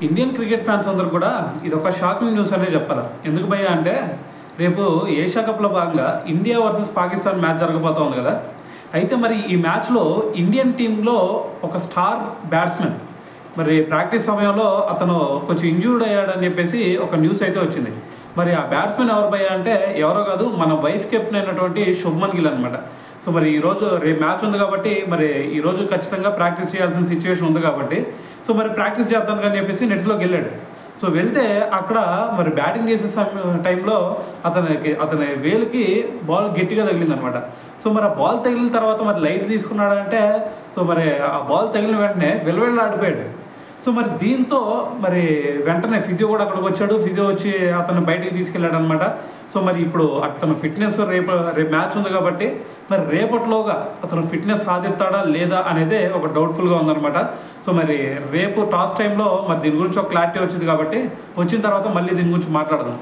Indian cricket fans అందరూ కూడా ఇది ఒక షాకింగ్ న్యూస్ అనే చెప్పాలి. ఎందుకు భయ్యా అంటే రేపు ఏషియా కప్లో భాగంగా ఇండియా వర్సెస్ పాకిస్తాన్ మ్యాచ్ జరగబోతోంది కదా. అయితే మరి ఈ మ్యాచ్లో ఇండియన్ టీంలో ఒక స్టార్ బ్యాట్స్మెన్ మరి ప్రాక్టీస్ సమయంలో అతను కొంచెం ఇంజూర్డ్ అయ్యాడని చెప్పేసి ఒక న్యూస్ అయితే వచ్చింది. మరి ఆ బ్యాట్స్మెన్ ఎవరు భయ్యా అంటే ఎవరో కాదు, మన వైస్ కెప్టెన్ అయినటువంటి శుభ్మన్ గిల్ అనమాట. సో మరి ఈరోజు రేపు మ్యాచ్ ఉంది కాబట్టి మరి ఈరోజు ఖచ్చితంగా ప్రాక్టీస్ చేయాల్సిన సిచ్యువేషన్ ఉంది కాబట్టి సో మరి ప్రాక్టీస్ చేద్దాం అని చెప్పేసి నెట్స్లోకి వెళ్ళాడు. సో వెళ్తే అక్కడ మరి బ్యాటింగ్ చేసే టైంలో అతని వేలుకి బాల్ గట్టిగా తగిలిందనమాట. సో మరి ఆ బాల్ తగిలిన తర్వాత మరి లైట్ తీసుకున్నాడంటే సో మరి ఆ బాల్ తగిలిన వెంటనే ఆడిపోయాడు. సో మరి దీంతో మరి వెంటనే ఫిజియో కూడా అక్కడికి వచ్చాడు. ఫిజియో వచ్చి అతను బయటికి తీసుకెళ్ళాడు అనమాట. సో మరి ఇప్పుడు అతను ఫిట్నెస్ రేపు మ్యాచ్ ఉంది కాబట్టి మరి రేపటిలోగా అతను ఫిట్నెస్ సాధిస్తాడా లేదా అనేది ఒక డౌట్ఫుల్గా ఉందన్నమాట. సో మరి రేపు టాస్ టైంలో మరి దీని గురించి ఒక క్లారిటీ వచ్చింది కాబట్టి వచ్చిన తర్వాత మళ్ళీ దీని గురించి మాట్లాడదాం.